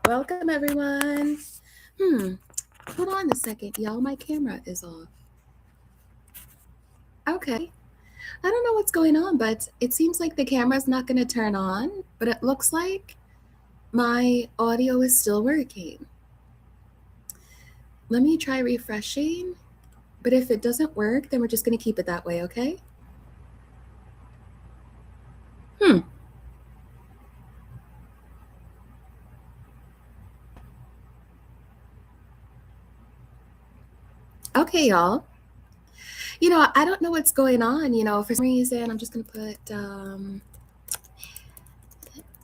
Welcome, everyone. Hmm, hold on a second, y'all. My camera is off. Okay. I don't know what's going on, but it seems like the camera's not going to turn on, but it looks like my audio is still working. Let me try refreshing, but if it doesn't work, then we're just going to keep it that way, okay? Hmm. Okay, y'all. I don't know what's going on. For some reason, I'm just going to put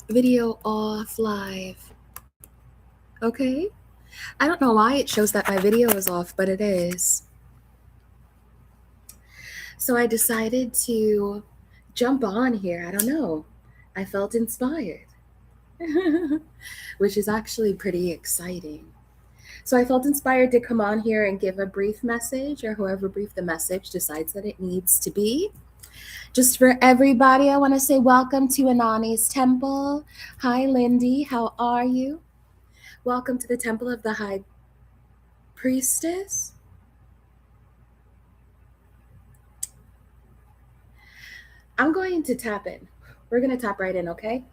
video off live. Okay? I don't know why it shows that my video is off, but it is. So I decided to jump on here. I don't know. I felt inspired, which is actually pretty exciting. So I felt inspired to come on here and give a brief message, or whoever brief the message decides that it needs to be. Just for everybody, I want to say welcome to Anonnie's Temple. Hi, Lindy. How are you? Welcome to the Temple of the High Priestess. I'm going to tap in. We're going to tap right in, okay?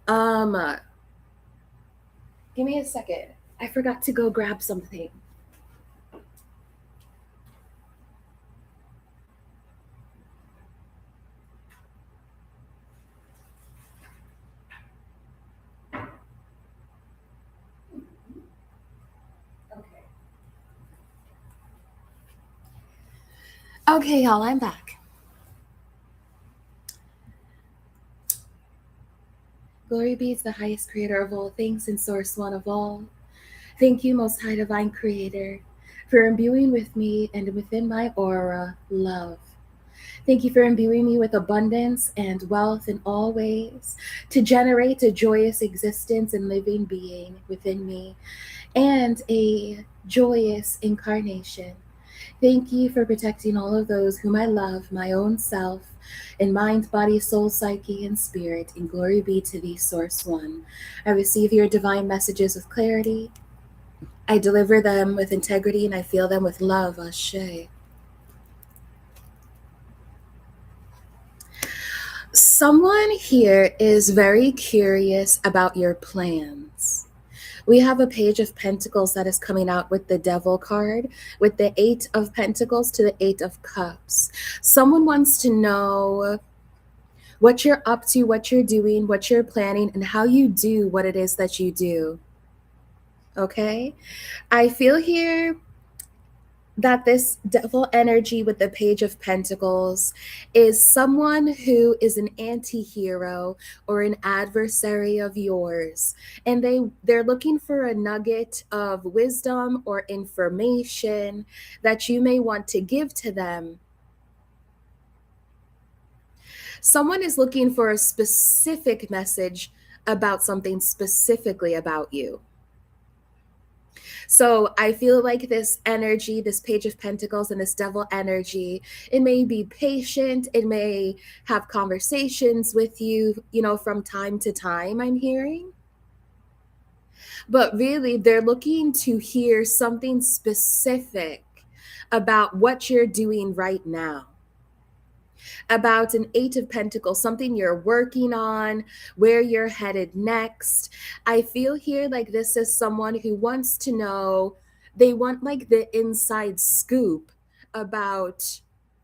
Um, uh, Give me a second. I forgot to go grab something. Okay, y'all, I'm back. Glory be to the highest creator of all things and source one of all. Thank you, most high divine creator, for imbuing with me and within my aura love. Thank you for imbuing me with abundance and wealth in all ways to generate a joyous existence and living being within me and a joyous incarnation. Thank you for protecting all of those whom I love, my own self, in mind, body, soul, psyche, and spirit. And glory be to thee, Source One. I receive your divine messages with clarity. I deliver them with integrity and I feel them with love. Ashe. Someone here is very curious about your plans. We have a page of pentacles that is coming out with the devil card, with the 8 of pentacles to the 8 of cups. Someone wants to know what you're up to, what you're doing, what you're planning, and how you do what it is that you do. Okay? I feel here that this devil energy with the page of pentacles is someone who is an anti-hero or an adversary of yours, and they're looking for a nugget of wisdom or information that you may want to give to them. Someone is looking for a specific message about something specifically about you. So I feel like this energy, this page of pentacles and this devil energy, it may be patient, it may have conversations with you, from time to time, I'm hearing. But really, they're looking to hear something specific about what you're doing right now, about an 8 of pentacles, something you're working on, where you're headed next. I feel here like this is someone who wants to know, they want like the inside scoop about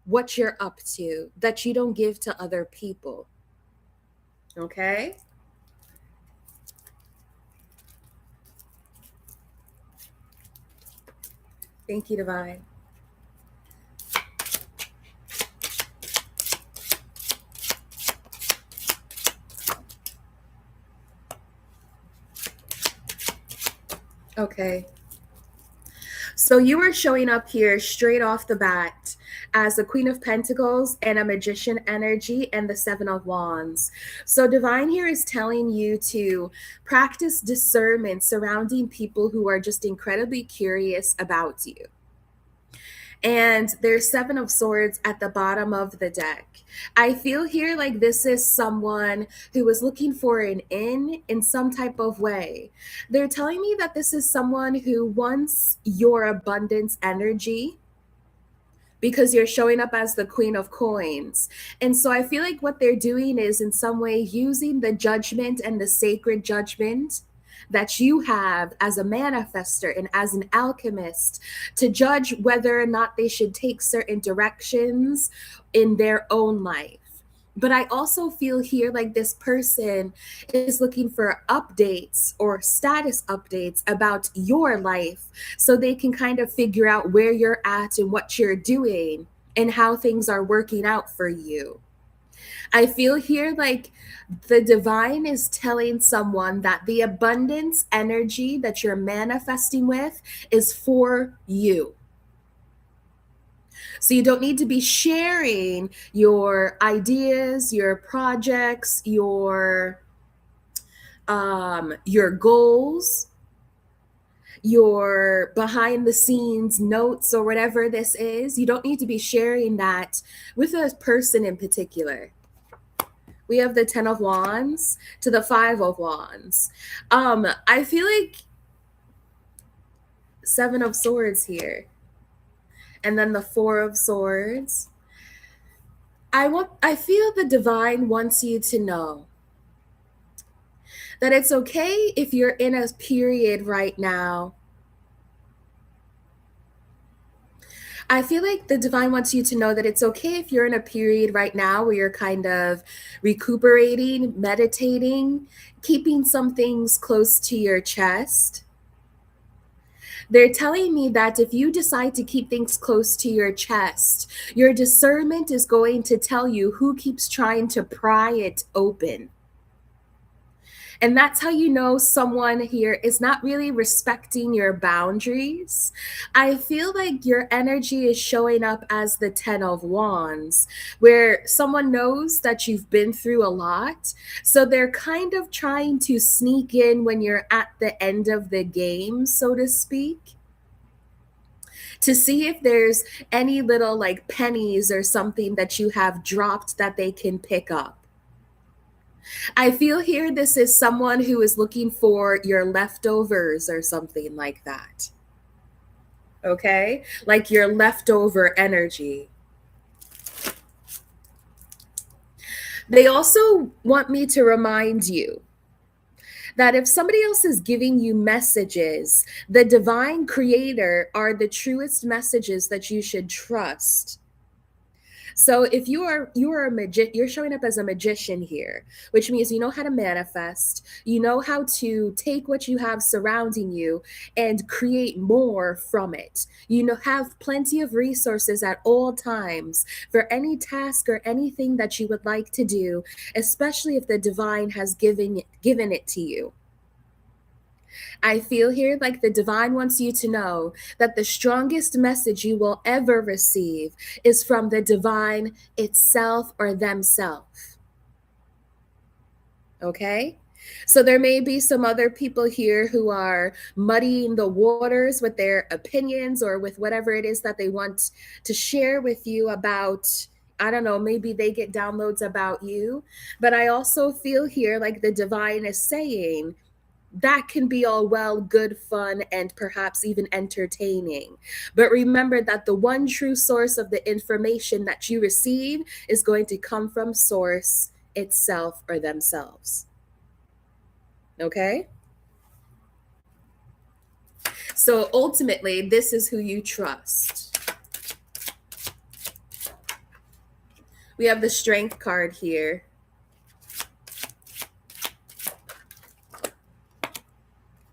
what you're up to that you don't give to other people. Okay? Thank you, Divine. Okay. So you are showing up here straight off the bat as the Queen of Pentacles and a Magician energy and the Seven of Wands. So Divine here is telling you to practice discernment surrounding people who are just incredibly curious about you. And there's Seven of Swords at the bottom of the deck. I feel here like this is someone who is looking for an in some type of way. They're telling me that this is someone who wants your abundance energy because you're showing up as the Queen of Coins. And so I feel like what they're doing is in some way using the judgment and the sacred judgment that you have as a manifester and as an alchemist to judge whether or not they should take certain directions in their own life. But I also feel here like this person is looking for updates or status updates about your life so they can kind of figure out where you're at and what you're doing and how things are working out for you. I feel here like the divine is telling someone that the abundance energy that you're manifesting with is for you. So you don't need to be sharing your ideas, your projects, your goals, your behind the scenes notes or whatever this is. You don't need to be sharing that with a person in particular. We have the 10 of Wands to the 5 of Wands. I feel like 7 of Swords here. And then the 4 of Swords. I feel the divine wants you to know that it's okay if you're in a period right now. I feel like the divine wants you to know that it's okay if you're in a period right now where you're kind of recuperating, meditating, keeping some things close to your chest. They're telling me that if you decide to keep things close to your chest, your discernment is going to tell you who keeps trying to pry it open. And that's how you know someone here is not really respecting your boundaries. I feel like your energy is showing up as the 10 of Wands, where someone knows that you've been through a lot. So they're kind of trying to sneak in when you're at the end of the game, so to speak, to see if there's any little like pennies or something that you have dropped that they can pick up. I feel here this is someone who is looking for your leftovers or something like that. Okay? Like your leftover energy. They also want me to remind you that if somebody else is giving you messages, the divine creator are the truest messages that you should trust. So if you're you're showing up as a magician here, which means you know how to manifest, you know how to take what you have surrounding you and create more from it. You know, have plenty of resources at all times for any task or anything that you would like to do, especially if the divine has given it to you. I feel here like the divine wants you to know that the strongest message you will ever receive is from the divine itself or themselves. Okay? So there may be some other people here who are muddying the waters with their opinions or with whatever it is that they want to share with you about. I don't know, maybe they get downloads about you. But I also feel here like the divine is saying, that can be all well, good, fun, and perhaps even entertaining. But remember that the one true source of the information that you receive is going to come from source itself or themselves. Okay? So ultimately, this is who you trust. We have the Strength card here.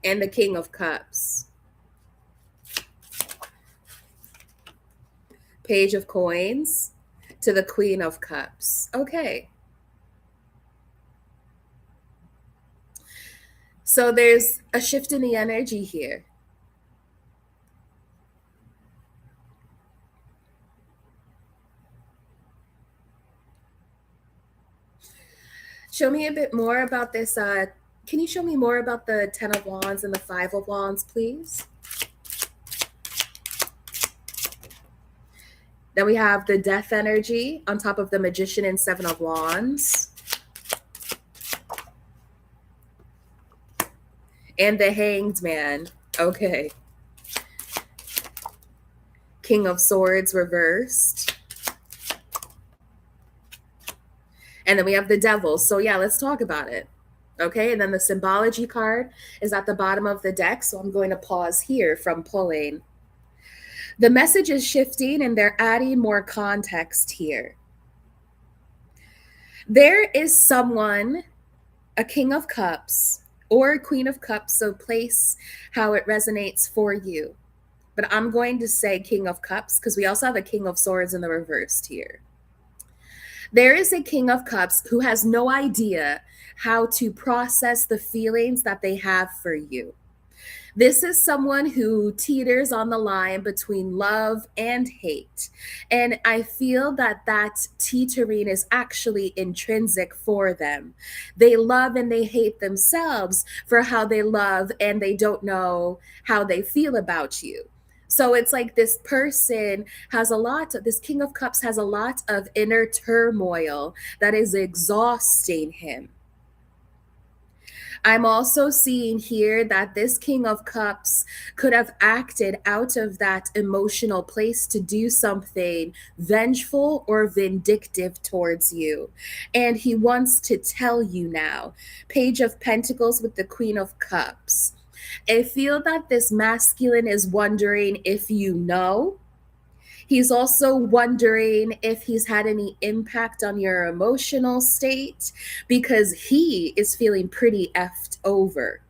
And the King of Cups. Page of Coins to the Queen of Cups. Okay. So there's a shift in the energy here. Show me a bit more about this. Can you show me more about the 10 of Wands and the 5 of Wands, please? Then we have the death energy on top of the magician and seven of wands. And the hanged man. Okay. King of swords reversed. And then we have the devil. So yeah, let's talk about it. Okay, and then the symbology card is at the bottom of the deck. So I'm going to pause here from pulling. The message is shifting and they're adding more context here. There is someone, a king of cups or a queen of cups, so place how it resonates for you. But I'm going to say king of cups because we also have a king of swords in the reversed here. There is a king of cups who has no idea how to process the feelings that they have for you. This is someone who teeters on the line between love and hate. And I feel that that teetering is actually intrinsic for them. They love and they hate themselves for how they love, and they don't know how they feel about you. So it's like this person has a lot, this King of Cups has a lot of inner turmoil that is exhausting him. I'm also seeing here that this King of Cups could have acted out of that emotional place to do something vengeful or vindictive towards you. And he wants to tell you now. Page of Pentacles with the Queen of Cups. I feel that this masculine is wondering if you know. He's also wondering if he's had any impact on your emotional state because he is feeling pretty effed over.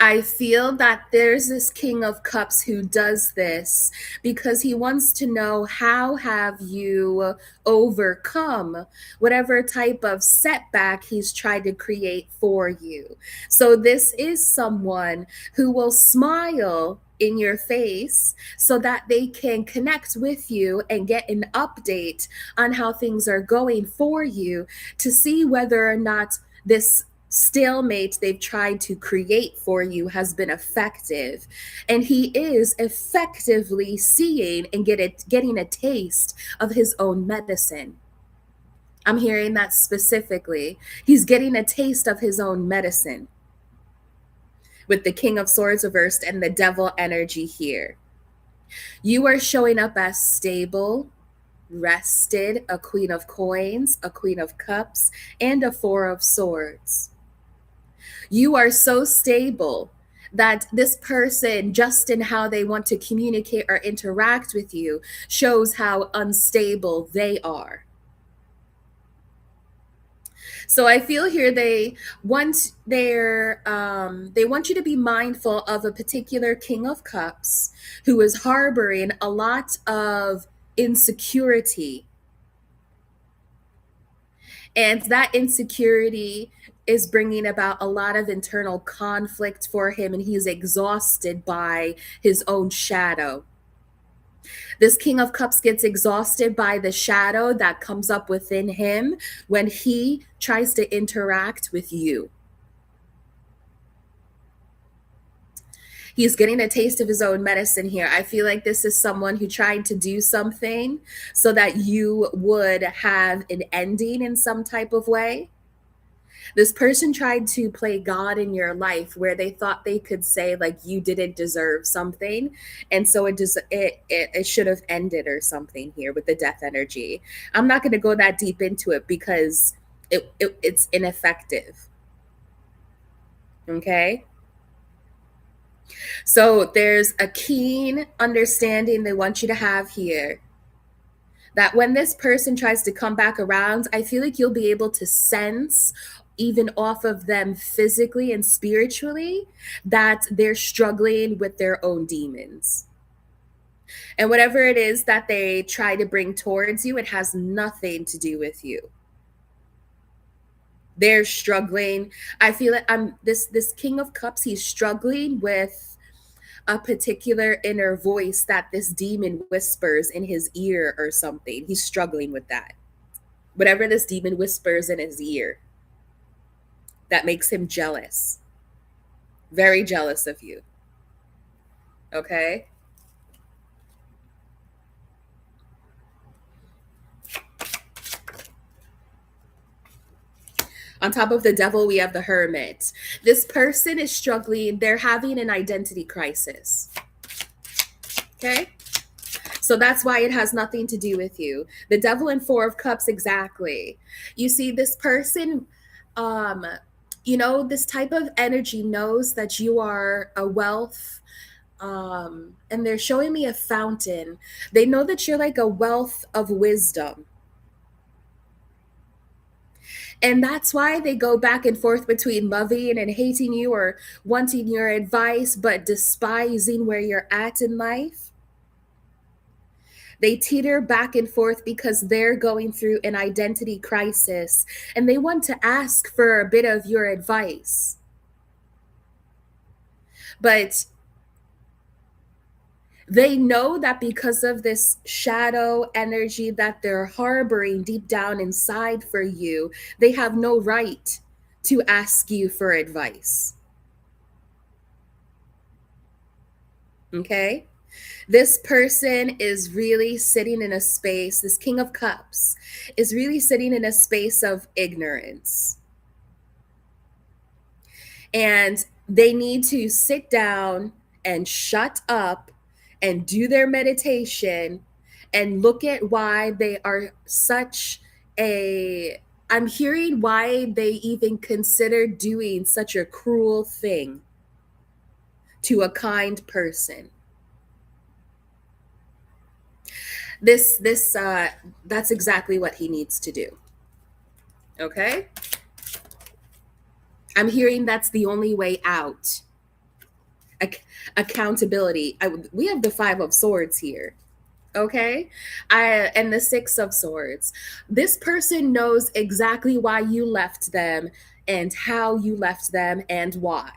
I feel that there's this King of Cups who does this because he wants to know how have you overcome whatever type of setback he's tried to create for you. So this is someone who will smile in your face so that they can connect with you and get an update on how things are going for you to see whether or not this stalemate they've tried to create for you has been effective. And he is effectively seeing and getting a taste of his own medicine. I'm hearing that specifically. He's getting a taste of his own medicine with the King of Swords reversed and the devil energy here. You are showing up as stable, rested, a Queen of Coins, a Queen of Cups, and a Four of Swords. You are so stable that this person, just in how they want to communicate or interact with you, shows how unstable they are. So I feel here they want you to be mindful of a particular King of Cups who is harboring a lot of insecurity. And that insecurity is bringing about a lot of internal conflict for him, and he's exhausted by his own shadow. This King of Cups gets exhausted by the shadow that comes up within him when he tries to interact with you. He's getting a taste of his own medicine here. I feel like this is someone who tried to do something so that you would have an ending in some type of way. This person tried to play God in your life where they thought they could say like you didn't deserve something, and so it should have ended or something here with the death energy. I'm not going to go that deep into it because it's ineffective. Okay? So there's a keen understanding they want you to have here that when this person tries to come back around, I feel like you'll be able to sense even off of them physically and spiritually that they're struggling with their own demons. And whatever it is that they try to bring towards you, it has nothing to do with you. They're struggling. I feel like this King of Cups, he's struggling with a particular inner voice that this demon whispers in his ear or something. He's struggling with that. Whatever this demon whispers in his ear that makes him jealous. Very jealous of you. Okay? On top of the devil, we have the hermit. This person is struggling, they're having an identity crisis. Okay? So that's why it has nothing to do with you. The devil and four of cups, exactly. You see, this person, um, this type of energy knows that you are a wealth, and they're showing me a fountain. They know that you're like a wealth of wisdom. And that's why they go back and forth between loving and hating you or wanting your advice, but despising where you're at in life. They teeter back and forth because they're going through an identity crisis and they want to ask for a bit of your advice. But they know that because of this shadow energy that they're harboring deep down inside for you, they have no right to ask you for advice. Okay? This person is really sitting in a space, this King of Cups is really sitting in a space of ignorance. And they need to sit down and shut up and do their meditation and look at why they are such a. I'm hearing why they even consider doing such a cruel thing to a kind person. That's exactly what he needs to do. Okay? I'm hearing that's the only way out. Accountability. We have the Five of Swords here. Okay? And the Six of Swords. This person knows exactly why you left them and how you left them and why.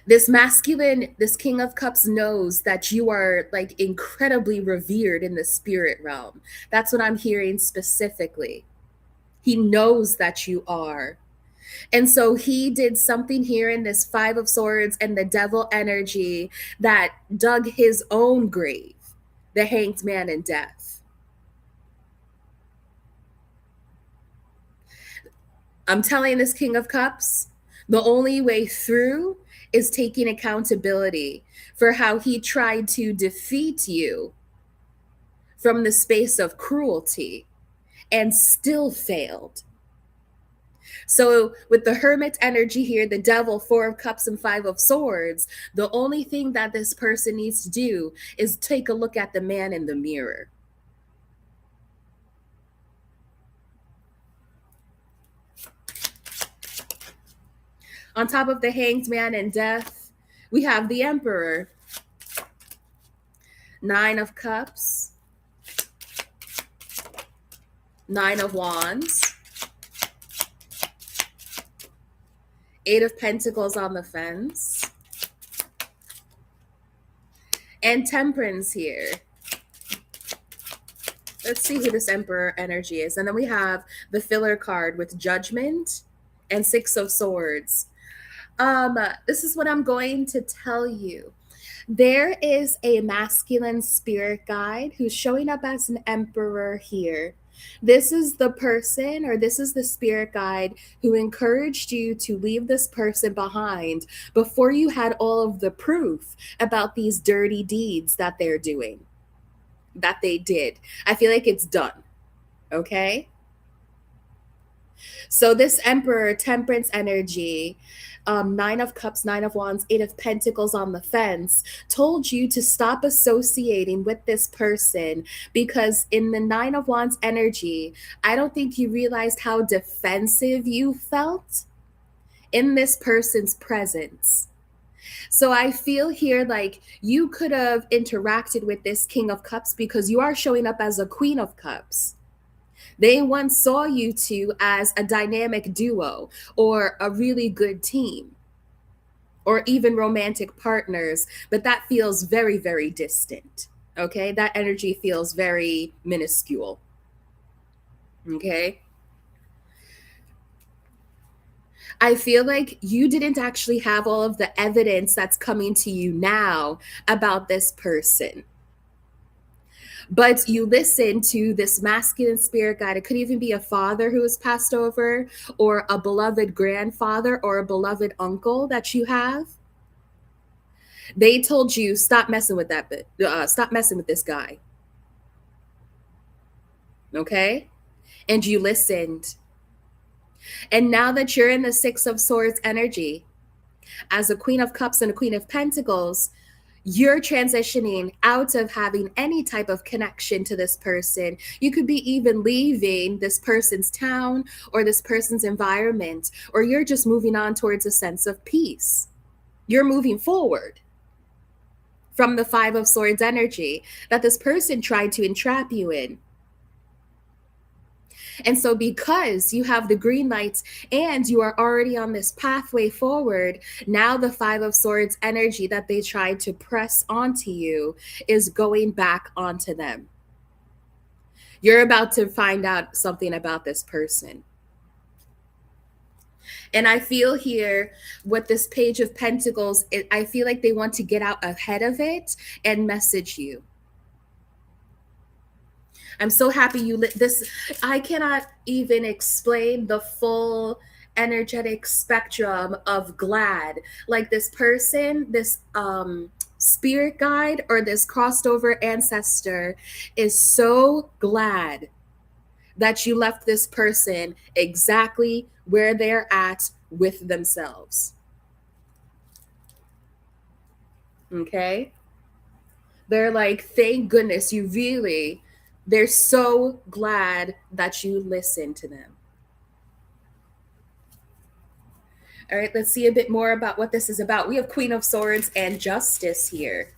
This masculine, this King of Cups knows that you are like incredibly revered in the spirit realm. That's what I'm hearing specifically. He knows that you are. And so he did something here in this Five of Swords and the devil energy that dug his own grave, the Hanged Man in death. I'm telling this King of Cups, the only way through is taking accountability for how he tried to defeat you from the space of cruelty and still failed. So with the hermit energy here, the devil, Four of Cups and Five of Swords, the only thing that this person needs to do is take a look at the man in the mirror. On top of the Hanged Man and death, we have the Emperor. Nine of Cups, Nine of Wands, Eight of Pentacles on the fence, and Temperance here. Let's see who this Emperor energy is. And then we have the filler card with Judgment and Six of Swords. This is what I'm going to tell you. There is a masculine spirit guide who's showing up as an emperor here. This is the person, or this is the spirit guide who encouraged you to leave this person behind before you had all of the proof about these dirty deeds that they're doing, that they did. I feel like it's done. Okay? So this Emperor, Temperance energy, Nine of Cups, Nine of Wands, Eight of Pentacles on the fence, told you to stop associating with this person because in the Nine of Wands energy, I don't think you realized how defensive you felt in this person's presence. So I feel here like you could have interacted with this King of Cups because you are showing up as a Queen of Cups. They once saw you two as a dynamic duo or a really good team or even romantic partners, but that feels very, very distant. Okay, that energy feels very minuscule. Okay. I feel like you didn't actually have all of the evidence that's coming to you now about this person. But you listen to this masculine spirit guide. It could even be a father who has passed over, or a beloved grandfather, or a beloved uncle that you have. They told you, stop messing with that bit. Stop messing with this guy. Okay? And you listened. And now that you're in the Six of Swords energy, as a Queen of Cups and a Queen of Pentacles, you're transitioning out of having any type of connection to this person. You could be even leaving this person's town or this person's environment, or you're just moving on towards a sense of peace. You're moving forward from the Five of Swords energy that this person tried to entrap you in. And so, because you have the green lights and you are already on this pathway forward, now the Five of Swords energy that they tried to press onto you is going back onto them. You're about to find out something about this person. And I feel here with this Page of Pentacles, I feel like they want to get out ahead of it and message you. I'm so happy you lit this. I cannot even explain the full energetic spectrum of glad. Like this person, this spirit guide or this crossed over ancestor is so glad that you left this person exactly where they're at with themselves. Okay? They're like, thank goodness you really, they're so glad that you listened to them. All right, let's see a bit more about what this is about. We have Queen of Swords and Justice here.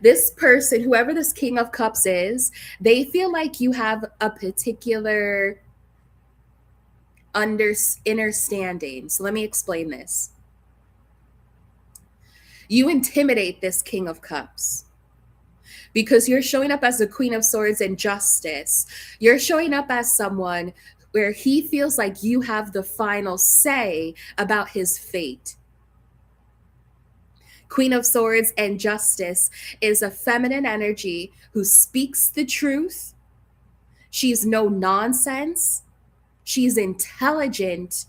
This person, whoever this King of Cups is, they feel like you have a particular understanding. So let me explain this. You intimidate this King of Cups because you're showing up as the Queen of Swords and Justice. You're showing up as someone where he feels like you have the final say about his fate. Queen of Swords and Justice is a feminine energy who speaks the truth. She's no nonsense. She's intelligent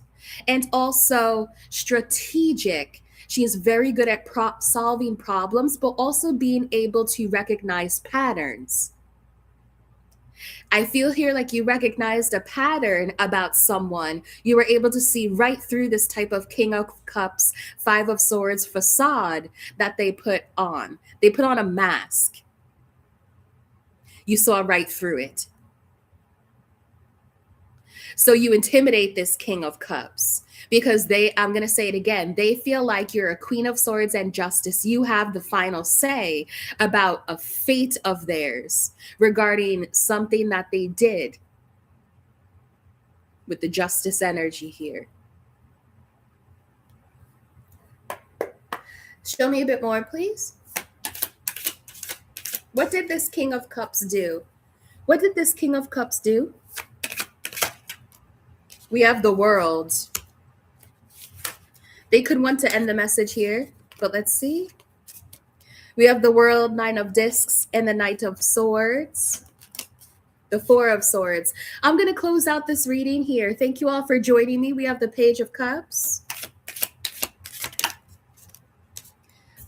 and also strategic. She is very good at solving problems, but also being able to recognize patterns. I feel here like you recognized a pattern about someone. You were able to see right through this type of King of Cups, Five of Swords facade that they put on. They put on a mask. You saw right through it. So you intimidate this King of Cups because I'm going to say it again, they feel like you're a Queen of Swords and Justice. You have the final say about a fate of theirs regarding something that they did with the Justice energy here. Show me a bit more, please. What did this King of Cups do? What did this King of Cups do? We have the World. They could want to end the message here, but let's see. We have the World, Nine of Discs, and the Knight of Swords. The Four of Swords. I'm going to close out this reading here. Thank you all for joining me. We have the Page of Cups,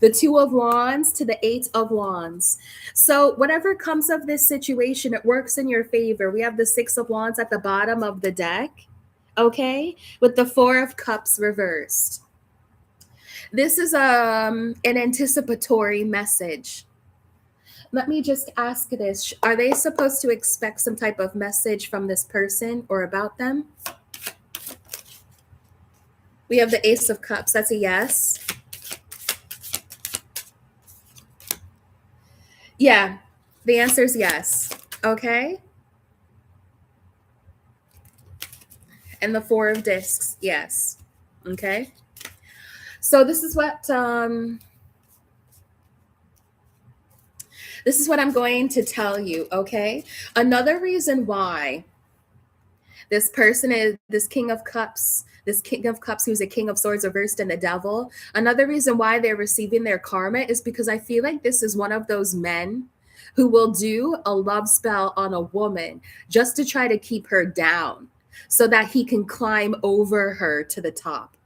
the Two of Wands to the Eight of Wands. So whatever comes of this situation, it works in your favor. We have the Six of Wands at the bottom of the deck, okay, with the Four of Cups reversed. This is an anticipatory message. Let me just ask this. Are they supposed to expect some type of message from this person or about them? We have the Ace of Cups. That's a yes. Yeah, the answer is yes. Okay. And the Four of Discs, yes. Okay. So this is what I'm going to tell you, okay? Another reason why this person is this King of Cups, who's a King of Swords reversed and the Devil. Another reason why they're receiving their karma is because I feel like this is one of those men who will do a love spell on a woman just to try to keep her down so that he can climb over her to the top.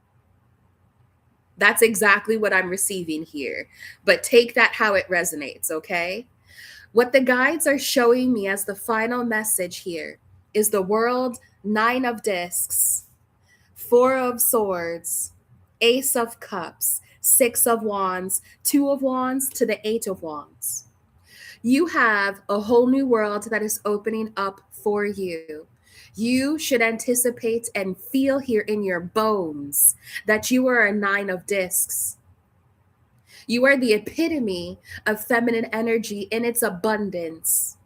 That's exactly what I'm receiving here. But take that how it resonates, okay? What the guides are showing me as the final message here is the world, 9 of discs, 4 of swords, ace of cups, 6 of wands, 2 of wands to the 8 of wands. You have a whole new world that is opening up for you. You should anticipate and feel here in your bones that you are a 9 of discs. You are the epitome of feminine energy in its abundance.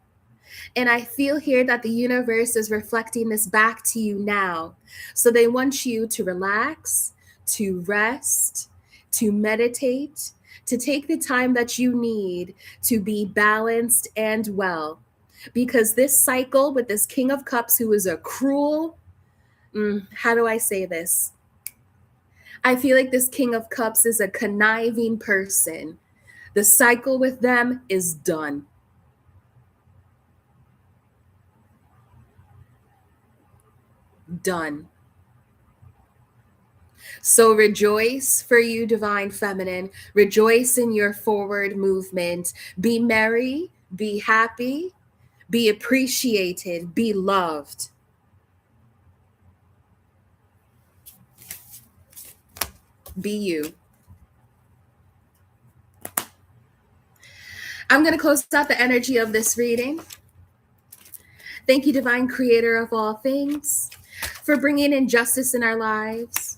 And I feel here that the universe is reflecting this back to you now. So they want you to relax, to rest, to meditate, to take the time that you need to be balanced and well. Because this cycle with this King of Cups, who is a cruel, how do I say this? I feel like this King of Cups is a conniving person. The cycle with them is done. Done. So rejoice for you, divine feminine. Rejoice in your forward movement. Be merry, be happy, be appreciated, be loved. Be you. I'm going to close out the energy of this reading. Thank you, divine creator of all things, for bringing in justice in our lives.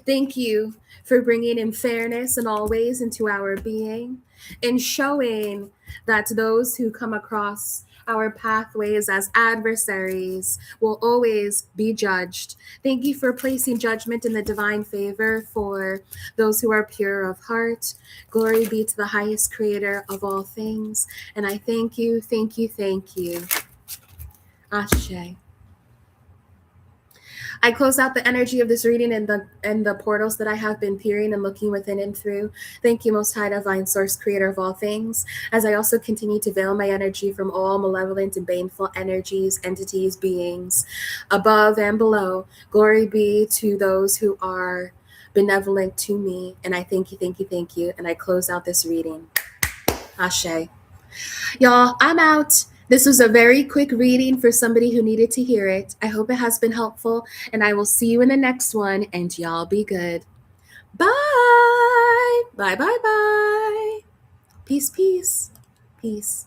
Thank you for bringing in fairness in all ways into our being and showing that those who come across our pathways as adversaries will always be judged. Thank you for placing judgment in the divine favor for those who are pure of heart. Glory be to the highest creator of all things. And I thank you, thank you, thank you. Ashe. I close out the energy of this reading and the portals that I have been peering and looking within and through. Thank you, Most High Divine Source, Creator of all things, as I also continue to veil my energy from all malevolent and baneful energies, entities, beings, above and below. Glory be to those who are benevolent to me. And I thank you, thank you, thank you. And I close out this reading. Ashe. Y'all, I'm out. This was a very quick reading for somebody who needed to hear it. I hope it has been helpful, and I will see you in the next one, and y'all be good. Bye. Bye, bye, bye. Peace, peace, peace.